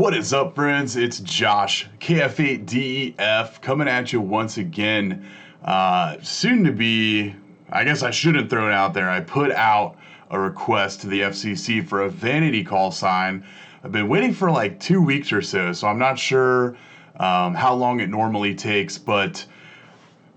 What is up, friends? It's Josh, KF8DEF, coming at you once again. Soon to be, I guess I shouldn't throw it out there. I put out a request to the FCC for a vanity call sign. I've been waiting for like 2 weeks or so I'm not sure how long it normally takes, but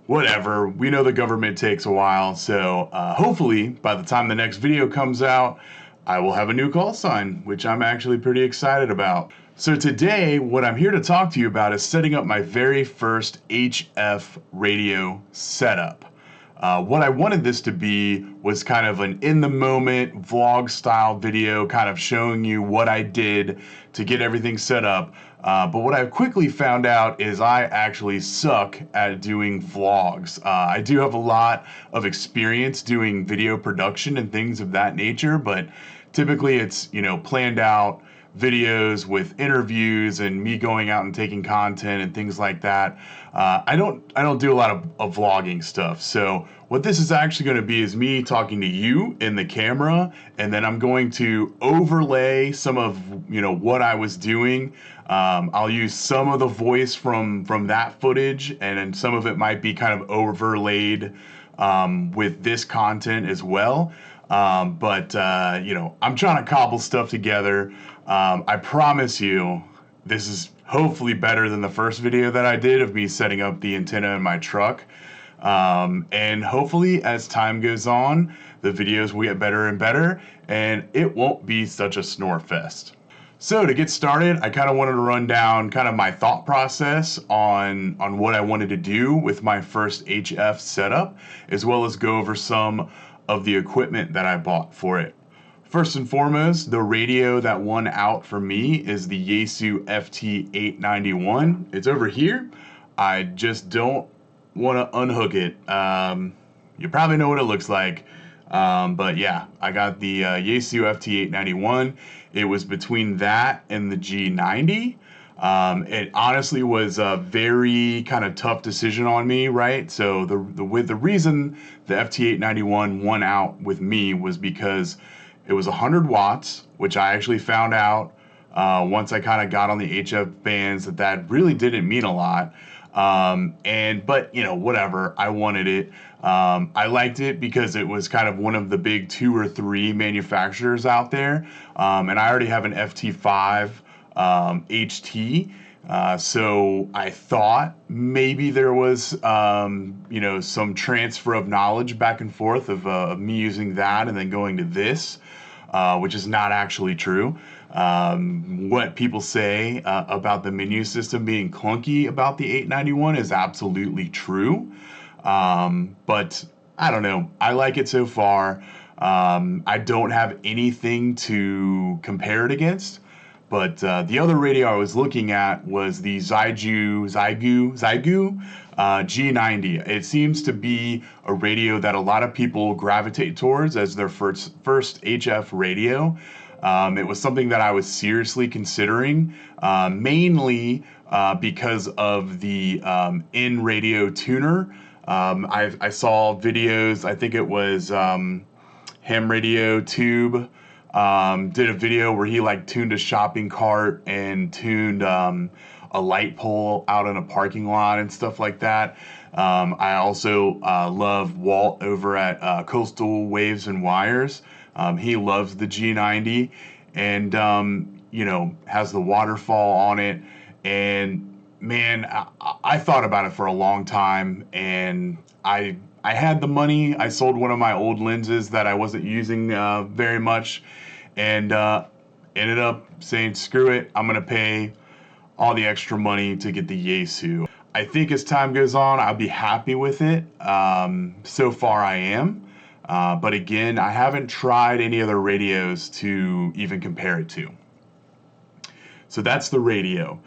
whatever. We know the government takes a while, so hopefully by the time the next video comes out, I will have a new call sign, which I'm actually pretty excited about. So today, what I'm here to talk to you about is setting up my very first HF radio setup. What I wanted this to be was kind of an in-the-moment vlog style video, kind of showing you what I did to get everything set up. But what I quickly found out is I actually suck at doing vlogs. I do have a lot of experience doing video production and things of that nature, but typically it's, you know, planned out videos with interviews and me going out and taking content and things like that. I don't do a lot of vlogging stuff. So what this is actually going to be is me talking to you in the camera, and then I'm going to overlay some of, you know, what I was doing. I'll use some of the voice from that footage, and then some of it might be kind of overlaid with this content as well. You know, I'm trying to cobble stuff together. I promise you, this is hopefully better than the first video that I did of me setting up the antenna in my truck. And hopefully as time goes on, the videos will get better and better, and it won't be such a snore fest. So to get started, I kind of wanted to run down kind of my thought process on what I wanted to do with my first HF setup, as well as go over some of the equipment that I bought for it. First and foremost, the radio that won out for me is the Yaesu FT891. It's over here. I just don't want to unhook it. You probably know what it looks like. But yeah, I got the Yaesu FT891. It was between that and the G90. It honestly was a very kind of tough decision on me, right? So the reason the FT891 won out with me was because it was 100 watts, which I actually found out once I kind of got on the HF bands that really didn't mean a lot. But you know, whatever, I wanted it. I liked it because it was kind of one of the big 2 or 3 manufacturers out there. And I already have an FT5 HT. So I thought maybe there was, you know, some transfer of knowledge back and forth of me using that and then going to this, which is not actually true. What people say about the menu system being clunky about the 891 is absolutely true. But I don't know. I like it so far. I don't have anything to compare it against. But the other radio I was looking at was the Xiegu G90. It seems to be a radio that a lot of people gravitate towards as their first HF radio. It was something that I was seriously considering, mainly because of the in-radio tuner. I saw videos, I think it was Ham Radio Tube, did a video where he like tuned a shopping cart and tuned a light pole out in a parking lot and stuff like that. I also love Walt over at Coastal Waves and Wires. He loves the G90 and you know, has the waterfall on it. And man, I thought about it for a long time, and I had the money. I sold one of my old lenses that I wasn't using very much, and ended up saying, screw it, I'm gonna pay all the extra money to get the Yaesu. I think as time goes on, I'll be happy with it. So far I am. But again, I haven't tried any other radios to even compare it to. So that's the radio.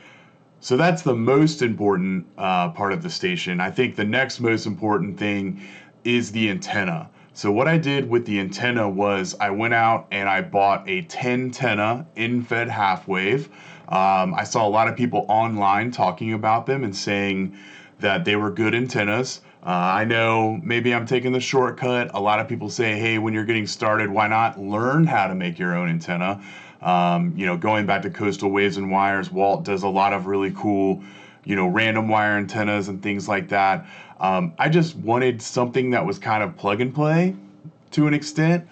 So that's the most important part of the station. I think the next most important thing is the antenna. So what I did with the antenna was I went out and I bought a TennTenna in-fed half-wave. I saw a lot of people online talking about them and saying that they were good antennas. I know maybe I'm taking the shortcut. A lot of people say, hey, when you're getting started, why not learn how to make your own antenna? You know, going back to Coastal Waves and Wires, Walt does a lot of really cool, you know, random wire antennas and things like that. I just wanted something that was kind of plug and play to an extent,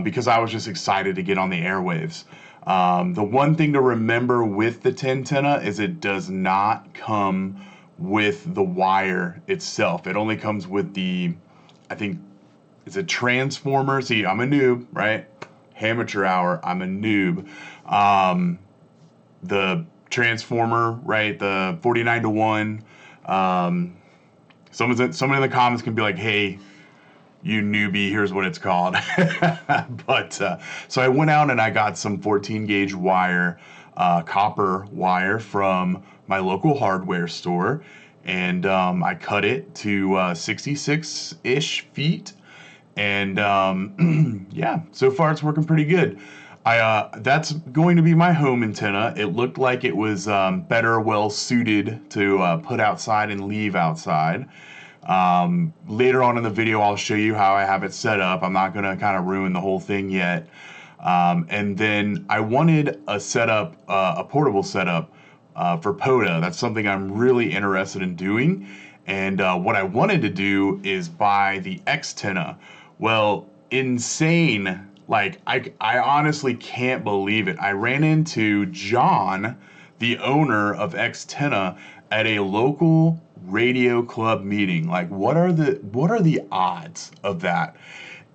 because I was just excited to get on the airwaves. The one thing to remember with the TennTenna is it does not come with the wire itself. It only comes with the, I think it's a transformer. See, I'm a noob, right? Hamateur hour, I'm a noob. The transformer, right? The 49-to-1. Someone in the comments can be like, hey, you newbie, here's what it's called. But so I went out and I got some 14 gauge wire, copper wire from my local hardware store, and I cut it to 66-ish feet, and yeah, so far it's working pretty good. That's going to be my home antenna. It looked like it was better, well suited to put outside and leave outside. Later on in the video, I'll show you how I have it set up. I'm not going to kind of ruin the whole thing yet. And then I wanted a setup, a portable setup for POTA. That's something I'm really interested in doing. And what I wanted to do is buy the Xtenna. Well, insane. Like, I honestly can't believe it. I ran into John, the owner of Xtenna, at a local radio club meeting. Like, what are the odds of that?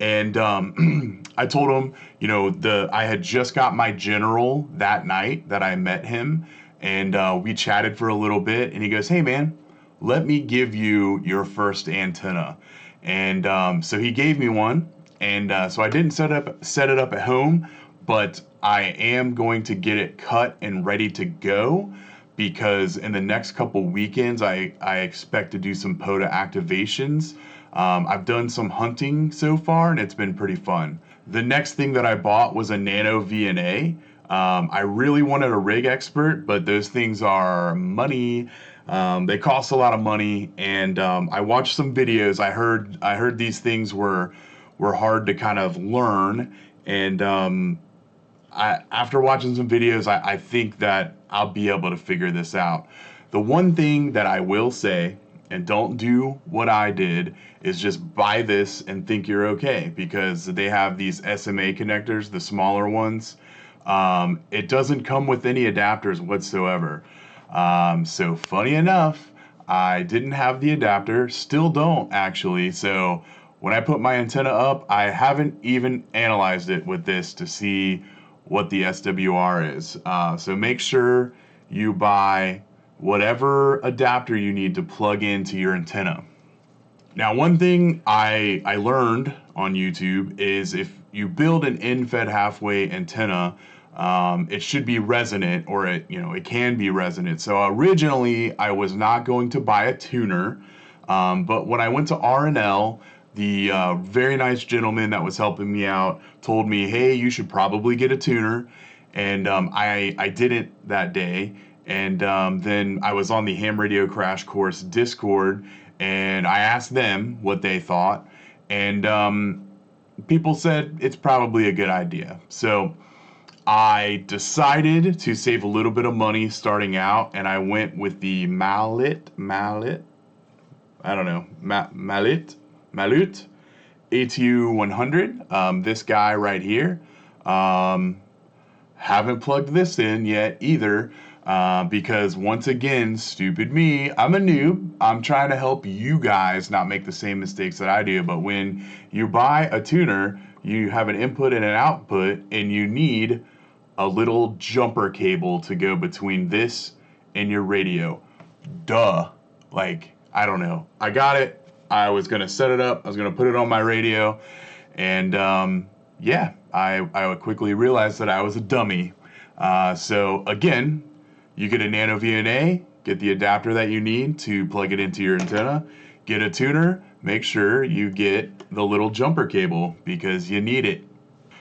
And I told him, you know, I had just got my general that night that I met him, and we chatted for a little bit, and he goes, hey man, let me give you your first antenna. And so he gave me one, and so I didn't set it up at home, but I am going to get it cut and ready to go, because in the next couple weekends I expect to do some POTA activations. I've done some hunting so far, and it's been pretty fun. The next thing that I bought was a Nano VNA. I really wanted a rig expert, but those things are money. They cost a lot of money, and I watched some videos. I heard these things were hard to kind of learn, and after watching some videos, I think that I'll be able to figure this out. The one thing that I will say, and don't do what I did, is just buy this and think you're okay, because they have these SMA connectors, the smaller ones. It doesn't come with any adapters whatsoever. So funny enough, I didn't have the adapter, still don't actually. So when I put my antenna up, I haven't even analyzed it with this to see what the SWR is. So make sure you buy whatever adapter you need to plug into your antenna. Now, one thing I learned on YouTube is if you build an end-fed halfway antenna, it should be resonant, or it can be resonant. So originally I was not going to buy a tuner, but when I went to R&L, the very nice gentleman that was helping me out told me, hey, you should probably get a tuner. And I didn't that day. And then I was on the Ham Radio Crash Course Discord, and I asked them what they thought. And people said it's probably a good idea. So I decided to save a little bit of money starting out, and I went with the Malahit ATU-100, this guy right here. Haven't plugged this in yet either, because once again, stupid me, I'm a noob. I'm trying to help you guys not make the same mistakes that I do. But when you buy a tuner, you have an input and an output, and you need a little jumper cable to go between this and your radio. Duh. Like, I don't know. I got it. I was going to set it up. I was going to put it on my radio. And yeah, I quickly realized that I was a dummy. So again, you get a Nano VNA, get the adapter that you need to plug it into your antenna, get a tuner, make sure you get the little jumper cable because you need it.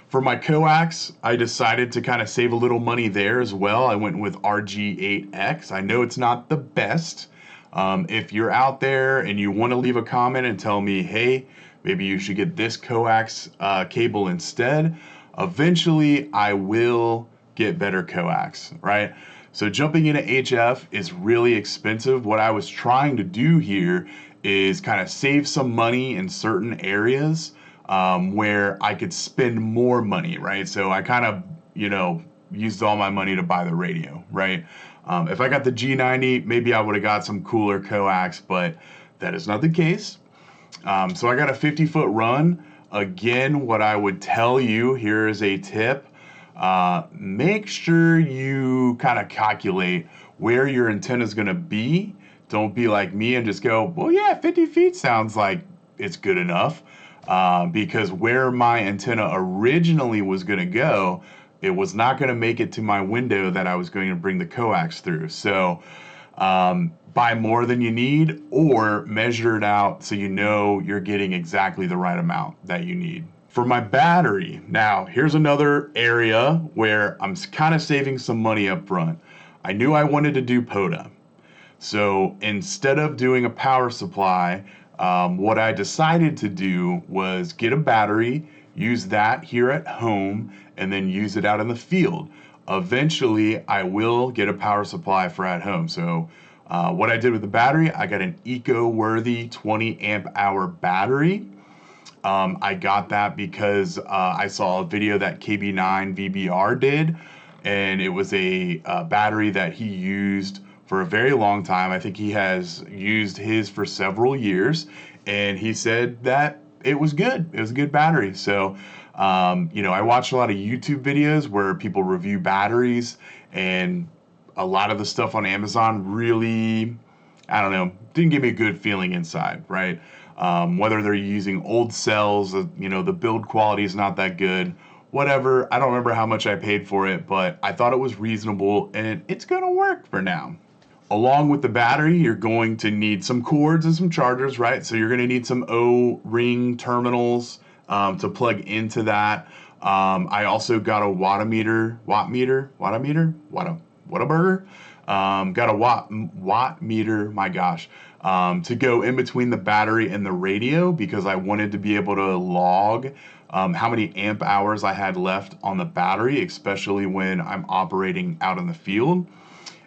For my coax, I decided to kind of save a little money there as well. I went with RG8x. I know it's not the best. If you're out there and you want to leave a comment and tell me, hey, maybe you should get this coax cable instead, eventually I will get better coax, right? So jumping into HF is really expensive. What I was trying to do here is kind of save some money in certain areas where I could spend more money, right? So I kind of, you know, used all my money to buy the radio, right? If I got the G90, maybe I would have got some cooler coax, but that is not the case. So I got a 50-foot run. Again, what I would tell you, here is a tip. Make sure you kind of calculate where your antenna is going to be. Don't be like me and just go, well, yeah, 50 feet sounds like it's good enough. Because where my antenna originally was going to go, it was not going to make it to my window that I was going to bring the coax through. So buy more than you need, or measure it out so you know you're getting exactly the right amount that you need. For my battery, now here's another area where I'm kind of saving some money up front. I knew I wanted to do POTA. So instead of doing a power supply, what I decided to do was get a battery, use that here at home, and then use it out in the field. Eventually, I will get a power supply for at home. So what I did with the battery, I got an eco-worthy 20 amp hour battery. I got that because I saw a video that KB9 VBR did, and it was a battery that he used for a very long time. I think he has used his for several years, and he said that it was good. It was a good battery. So, you know, I watched a lot of YouTube videos where people review batteries, and a lot of the stuff on Amazon really, I don't know, didn't give me a good feeling inside, right? Whether they're using old cells, you know, the build quality is not that good, whatever. I don't remember how much I paid for it, but I thought it was reasonable, and it's gonna work for now. Along with the battery, you're going to need some cords and some chargers, right? So you're gonna need some O-ring terminals to plug into that. I also got a Whataburger. Got a watt meter, my gosh, to go in between the battery and the radio, because I wanted to be able to log how many amp hours I had left on the battery, especially when I'm operating out in the field.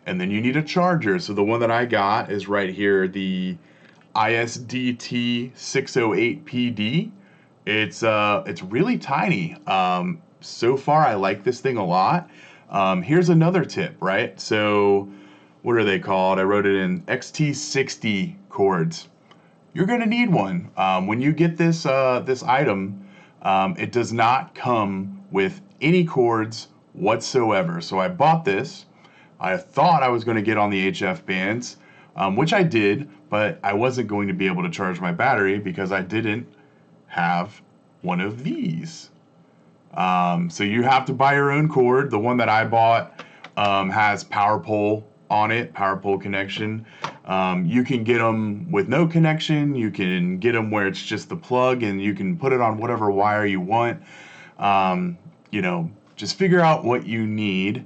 And then you need a charger. So the one that I got is right here, the ISDT 608 PD. It's really tiny. So far, I like this thing a lot. Here's another tip, right? So what are they called? I wrote it in XT60 cords. You're gonna need one. When you get this, this item, it does not come with any cords whatsoever. So I bought this. I thought I was gonna get on the HF bands, which I did, but I wasn't going to be able to charge my battery because I didn't have one of these. So you have to buy your own cord. The one that I bought has power pole on it, power pole connection. You can get them with no connection. You can get them where it's just the plug, and you can put it on whatever wire you want. You know, just figure out what you need.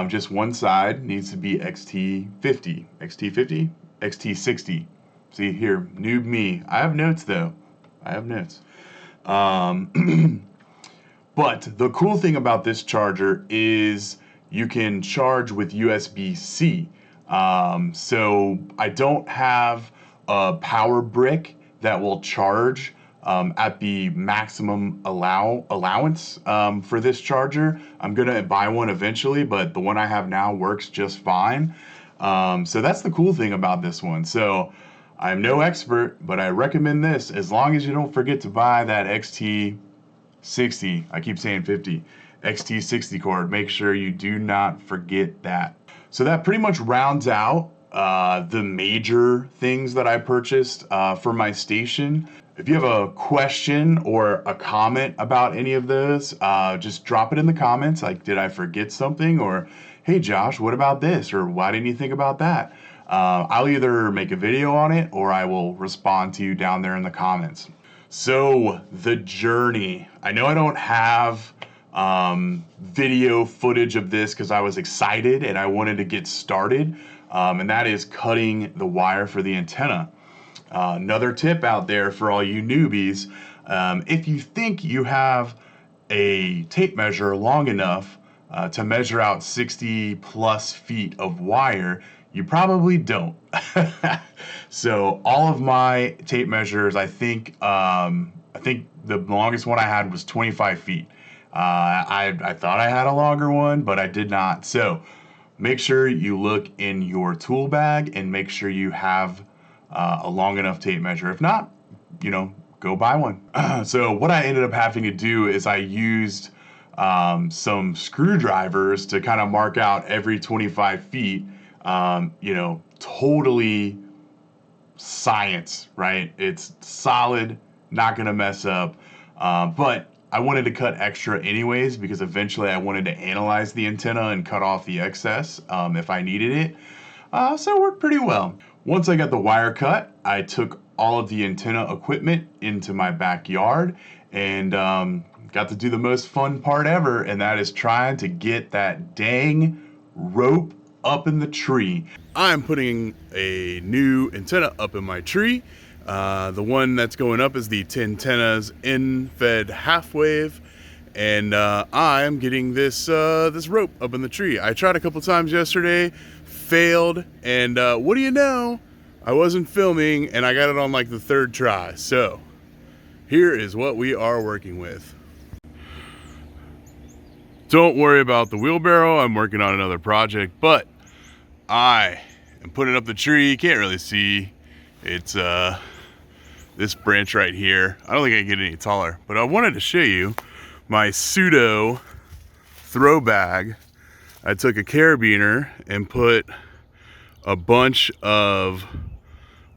Just one side needs to be XT50, XT60. See here, noob me. I have notes though. I have notes. But the cool thing about this charger is you can charge with USB-C. So I don't have a power brick that will charge at the maximum allowance for this charger. I'm gonna buy one eventually, but the one I have now works just fine. So that's the cool thing about this one. So I'm no expert, but I recommend this as long as you don't forget to buy that XT60. I keep saying 50. XT60 cord. Make sure you do not forget that. So that pretty much rounds out the major things that I purchased for my station. If you have a question or a comment about any of those, just drop it in the comments. Like, did I forget something? Or, hey Josh, what about this? Or why didn't you think about that? I'll either make a video on it or I will respond to you down there in the comments. So the journey. I know I don't have video footage of this because I was excited and I wanted to get started, and that is cutting the wire for the antenna. Another tip out there for all you newbies, if you think you have a tape measure long enough to measure out 60 plus feet of wire, you probably don't. So all of my tape measures, I think the longest one I had was 25 feet. I thought I had a longer one, but I did not. So make sure you look in your tool bag and make sure you have a long enough tape measure. If not, go buy one. So what I ended up having to do is I used some screwdrivers to kind of mark out every 25 feet. Totally science, right? It's solid, not gonna mess up. But I wanted to cut extra anyways because eventually I wanted to analyze the antenna and cut off the excess if I needed it. So it worked pretty well. Once I got the wire cut, I took all of the antenna equipment into my backyard and got to do the most fun part ever, and that is trying to get that dang rope up in the tree. I'm putting a new antenna up in my tree. The one that's going up is the TennTenna's EFHW half wave, and I'm getting this rope up in the tree. I tried a couple times yesterday, failed, and what do you know? I wasn't filming, and I got it on like the third try. So here is what we are working with. Don't worry about the wheelbarrow. I'm working on another project, but I am putting up the tree. You can't really see. It's this branch right here. I don't think I can get any taller, but I wanted to show you my pseudo throw bag. I took a carabiner and put a bunch of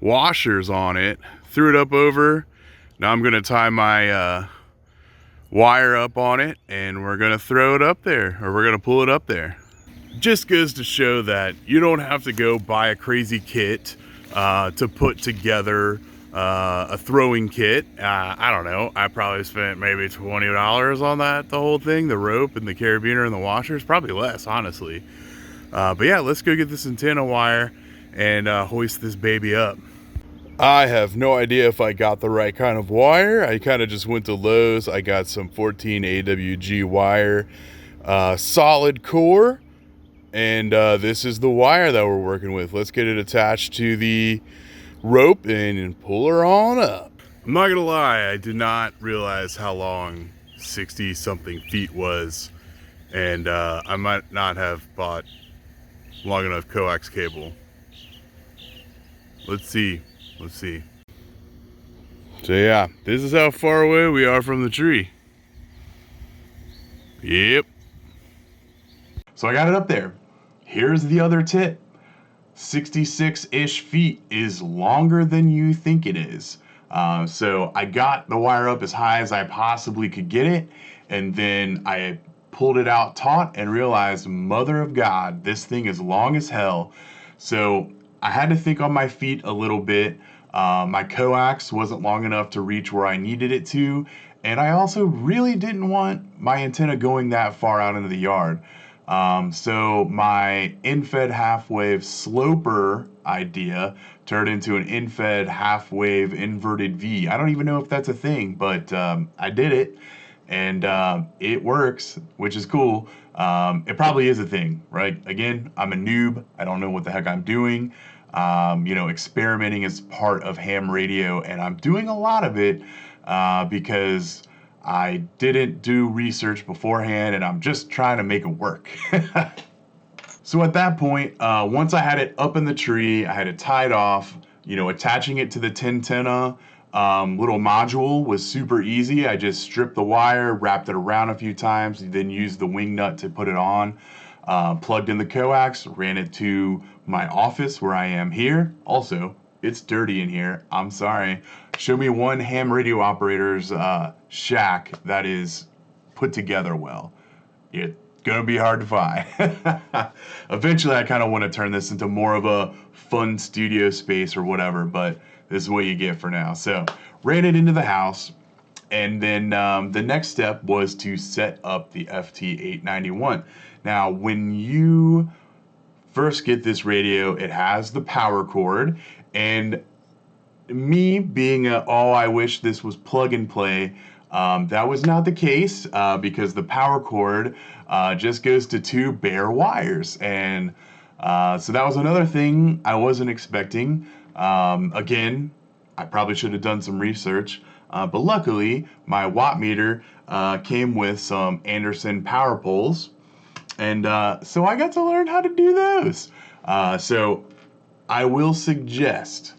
washers on it, threw it up over. Now I'm gonna tie my wire up on it, and we're gonna throw it up there, or we're gonna pull it up there. Just goes to show that you don't have to go buy a crazy kit to put together a throwing kit. I don't know, I probably spent maybe $20 on that, the whole thing, the rope and the carabiner and the washers, probably less, honestly. But yeah, let's go get this antenna wire and hoist this baby up. I have no idea if I got the right kind of wire. I kind of just went to Lowe's. I got some 14 AWG wire, solid core, and this is the wire that we're working with. Let's get it attached to the rope and pull her on up. I'm not gonna lie, I did not realize how long 60 something feet was, and I might not have bought long enough coax cable. Let's see. So yeah, this is how far away we are from the tree. Yep. So I got it up there. Here's the other tip. 66-ish feet is longer than you think it is. So I got the wire up as high as I possibly could get it, and then I pulled it out taut and realized, mother of God, this thing is long as hell. So I had to think on my feet a little bit. My coax wasn't long enough to reach where I needed it to, and I also really didn't want my antenna going that far out into the yard. So my EFHW half wave sloper idea turned into an EFHW half wave inverted V. I don't even know if that's a thing, but I did it, and it works, which is cool. It probably is a thing, right? Again, I'm a noob. I don't know what the heck I'm doing. Experimenting is part of ham radio, and I'm doing a lot of it because I didn't do research beforehand, and I'm just trying to make it work. So at that point, once I had it up in the tree, I had it tied off, attaching it to the TennTenna little module was super easy. I just stripped the wire, wrapped it around a few times, then used the wing nut to put it on. Plugged in the coax, ran it to my office where I am here. Also, it's dirty in here. I'm sorry. Show me one ham radio operator's shack that is put together well. It's gonna be hard to find. Eventually, I kind of want to turn this into more of a fun studio space or whatever, but this is what you get for now. So, ran it into the house. And then the next step was to set up the FT891. Now, when you first get this radio, it has the power cord, and me being I wish this was plug and play, That was not the case because the power cord just goes to 2 bare wires. And so that was another thing I wasn't expecting. Again, I probably should have done some research, but luckily my watt meter came with some Anderson power poles, and so I got to learn how to do those. So I will suggest,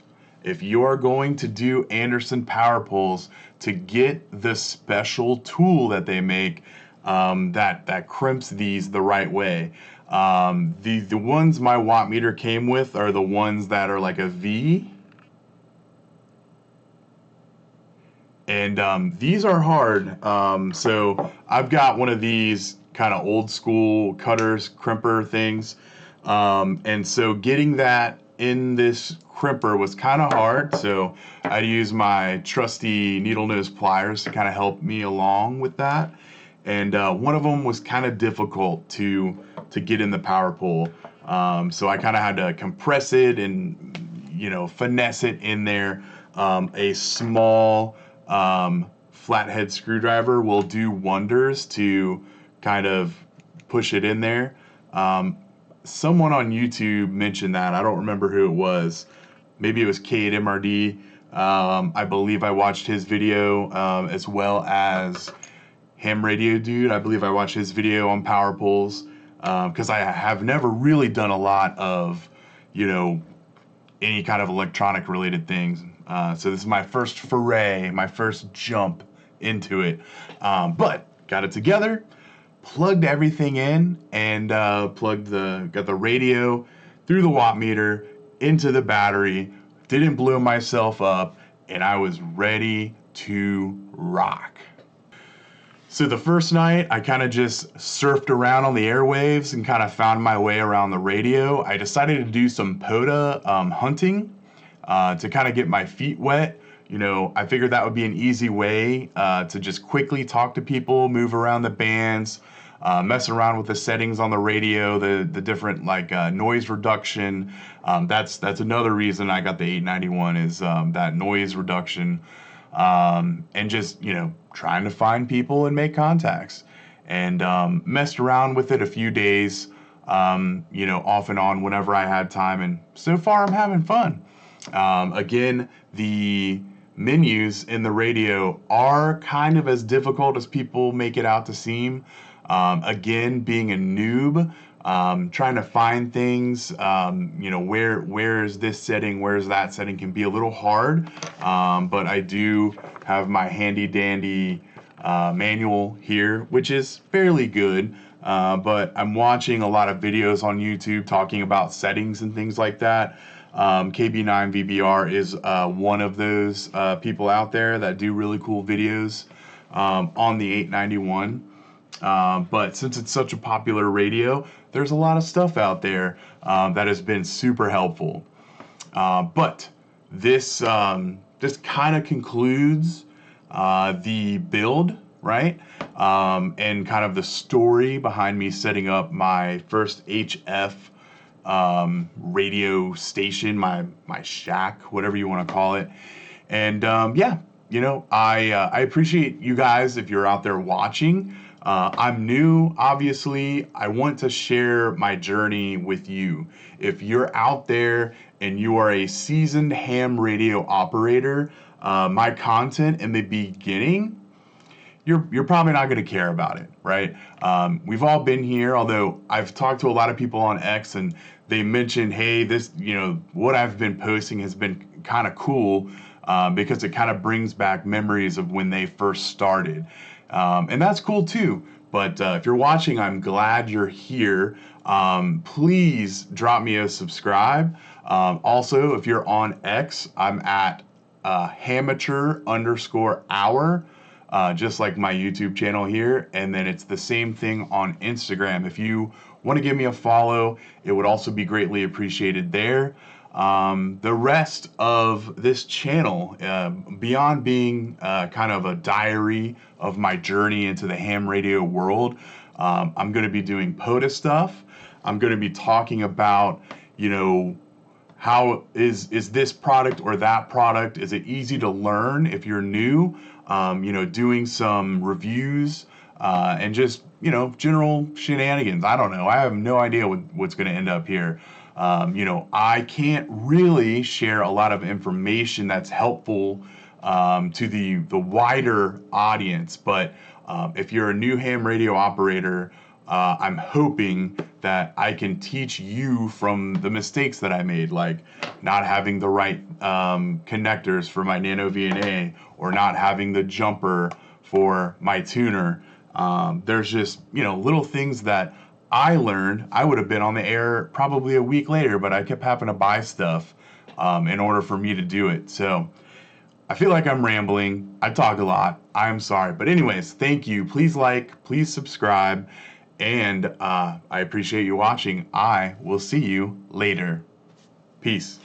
if you are going to do Anderson power poles, to get the special tool that they make that crimps these the right way. The ones my watt meter came with are the ones that are like a V. And these are hard. So I've got one of these kind of old school cutters, crimper things. And so getting that in this crimper was kind of hard. So I use my trusty needle nose pliers to kind of help me along with that. And one of them was kind of difficult to get in the power pole. So I kind of had to compress it and, you know, finesse it in there. A small flathead screwdriver will do wonders to kind of push it in there. Someone on YouTube mentioned that. I don't remember who it was. Maybe it was K8MRD. I believe I watched his video, as well as Ham Radio Dude. I believe I watched his video on power poles, because I have never really done a lot of, you know, any kind of electronic related things. So this is my first foray, my first jump into it. But got it together, plugged everything in, and got the radio through the watt meter into the battery, didn't blow myself up, and I was ready to rock. So the first night, I kind of just surfed around on the airwaves and kind of found my way around the radio. I decided to do some POTA hunting to kind of get my feet wet. You know, I figured that would be an easy way to just quickly talk to people, move around the bands, mess around with the settings on the radio, the different like noise reduction. That's another reason I got the 891 is that noise reduction, and just, you know, trying to find people and make contacts, and messed around with it a few days, you know, off and on whenever I had time, and so far I'm having fun. Again, the menus in the radio are kind of as difficult as people make it out to seem. Again, being a noob, trying to find things, you know, where is this setting, where is that setting, can be a little hard, but I do have my handy dandy manual here, which is fairly good, but I'm watching a lot of videos on YouTube talking about settings and things like that. KB9VBR is one of those people out there that do really cool videos on the 891. But since it's such a popular radio, there's a lot of stuff out there that has been super helpful. But this kind of concludes the build, right? And kind of the story behind me setting up my first HF radio station, my shack, whatever you want to call it. And yeah, you know, I appreciate you guys if you're out there watching. I'm new, obviously. I want to share my journey with you. If you're out there and you are a seasoned ham radio operator, my content in the beginning, you're probably not going to care about it, right? We've all been here, although I've talked to a lot of people on X and they mentioned, hey, this, you know, what I've been posting has been kind of cool because it kind of brings back memories of when they first started. And that's cool too. But if you're watching, I'm glad you're here. Please drop me a subscribe. Also, if you're on X, I'm at Hamateur_hour. Just like my YouTube channel here, and then it's the same thing on Instagram. If you want to give me a follow, it would also be greatly appreciated there. The rest of this channel, beyond being kind of a diary of my journey into the ham radio world, I'm going to be doing POTA stuff. I'm going to be talking about, you know, how is this product or that product, is it easy to learn if you're new, doing some reviews, and just, general shenanigans. I don't know. I have no idea what's going to end up here. I can't really share a lot of information that's helpful to the wider audience, but if you're a new ham radio operator, I'm hoping that I can teach you from the mistakes that I made, like not having the right connectors for my Nano VNA, or not having the jumper for my tuner. There's just, little things that I learned. I would have been on the air probably a week later, but I kept having to buy stuff in order for me to do it. So I feel like I'm rambling. I talk a lot. I'm sorry. But anyways, thank you. Please like, please subscribe, and I appreciate you watching. I will see you later. Peace.